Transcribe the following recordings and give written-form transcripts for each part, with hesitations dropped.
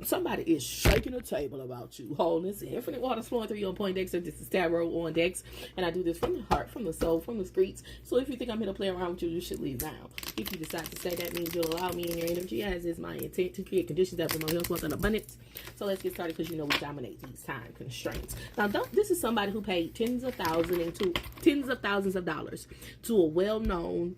Somebody is shaking a table about you. Wholeness, infinite waters flowing through your point Dexter. This is Tarot on Dex, and I do this from the heart, from the soul, from the streets. So if you think I'm here to play around with you, you should leave now. If you decide to stay, that means you'll allow me in your energy, as is my intent, to create conditions that promote health, wealth, and abundance. So let's get started, because you know we dominate these time constraints. Now, this is somebody who paid tens of thousands of dollars to a well-known,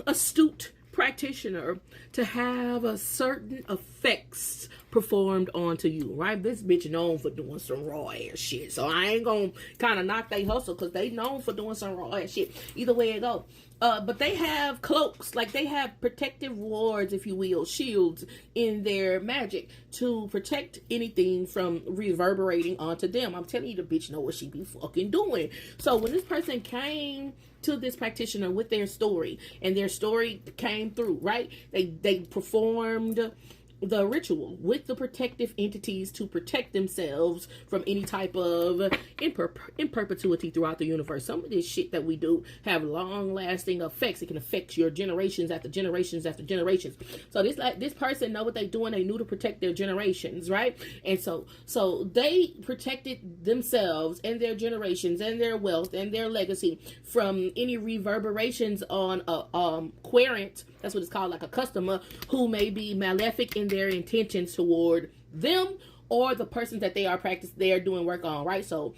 astute practitioner to have a certain effects performed onto you, right? This bitch known for doing some raw ass shit, so I ain't gonna kind of knock they hustle, because they known for doing some raw ass shit. Either way it go. But they have cloaks, like they have protective wards, if you will, shields in their magic to protect anything from reverberating onto them. I'm telling you, the bitch know what she be fucking doing. So when this person came to this practitioner with their story, and their story came through, right? They performed the ritual with the protective entities to protect themselves from any type of in perpetuity throughout the universe. Some of this shit that we do have long-lasting effects. It can affect your generations after generations after generations. So this person know what they doing. They knew to protect their generations, right? And so they protected themselves and their generations and their wealth and their legacy from any reverberations on a querent. That's what it's called, like a customer who may be malefic in their intentions toward them or the person that they are doing work on, right? So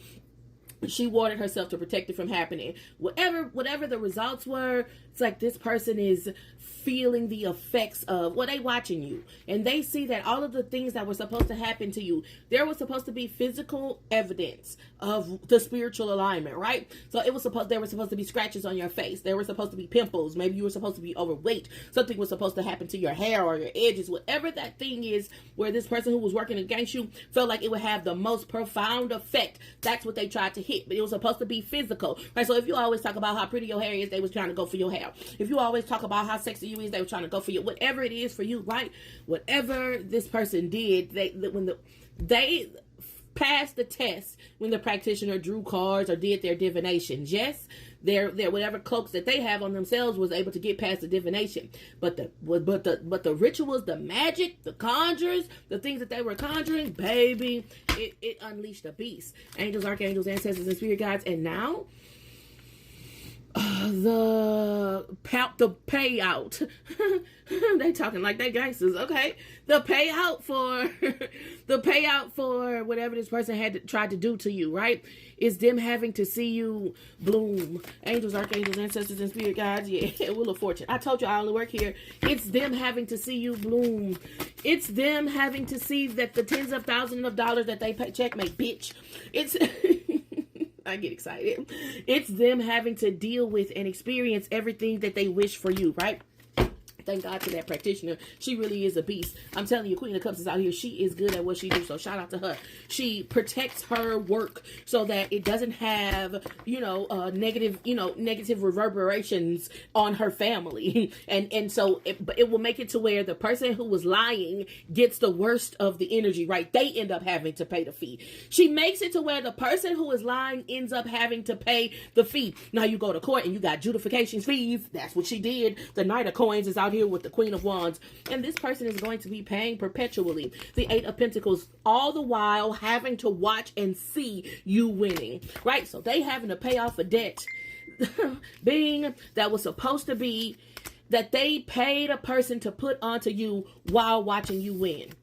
she warded herself to protect it from happening. Whatever the results were, it's like this person is feeling the effects of, well, they watching you, and they see that all of the things that were supposed to happen to you, there was supposed to be physical evidence of the spiritual alignment, right? So there were supposed to be scratches on your face. There were supposed to be pimples. Maybe you were supposed to be overweight. Something was supposed to happen to your hair or your edges, whatever that thing is, where this person who was working against you felt like it would have the most profound effect. That's what they tried to hit, but it was supposed to be physical, right? So if you always talk about how pretty your hair is, they was trying to go for your hair. If you always talk about how sexy you is, they were trying to go for you. Whatever it is for you, right? Whatever this person did, they passed the test when the practitioner drew cards or did their divinations. Yes, their whatever cloaks that they have on themselves was able to get past the divination. But the rituals, the magic, the conjures, the things that they were conjuring, baby, it unleashed a beast. Angels, archangels, ancestors, and spirit guides. And now the payout. They talking like they gangsters, okay? The payout for whatever this person tried to do to you, right? Is them having to see you bloom. Angels, archangels, ancestors, and spirit guides. Yeah, Wheel of Fortune. I told you I only work here. It's them having to see you bloom. It's them having to see that the tens of thousands of dollars that they pay, checkmate, bitch. It's I get excited. It's them having to deal with and experience everything that they wish for you, right? Thank God to that practitioner. She really is a beast. I'm telling you, Queen of Cups is out here. She is good at what she do. So shout out to her. She protects her work so that it doesn't have, negative reverberations on her family. and so it will make it to where the person who was lying gets the worst of the energy, right? They end up having to pay the fee. She makes it to where the person who is lying ends up having to pay the fee. Now you go to court and you got judification fees. That's what she did. The Knight of Coins is out here with the Queen of Wands, and this person is going to be paying perpetually. The Eight of Pentacles, all the while having to watch and see you winning, right? So they having to pay off a debt being that was supposed to be that they paid a person to put onto you while watching you win.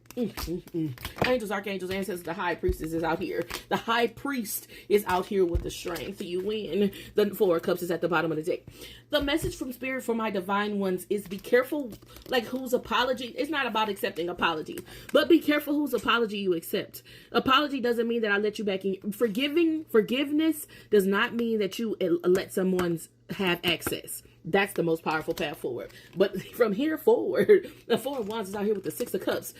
Angels, archangels, ancestors, the high priestess is out here. The high priest is out here with the strength. You win. The Four of Cups is at the bottom of the deck. The message from Spirit for my divine ones is be careful, like whose apology. It's not about accepting apology, but be careful whose apology you accept. Apology doesn't mean that I let you back in. Forgiveness does not mean that you let someone have access. That's the most powerful path forward. But from here forward, the Four of Wands is out here with the Six of Cups.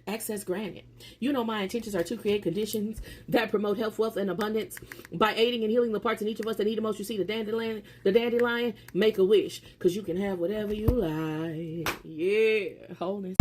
Access granted. You know my intentions are to create conditions that promote health, wealth, and abundance by aiding and healing the parts in each of us that need the most. You see the dandelion, make a wish, because you can have whatever you like. Yeah, wholeness.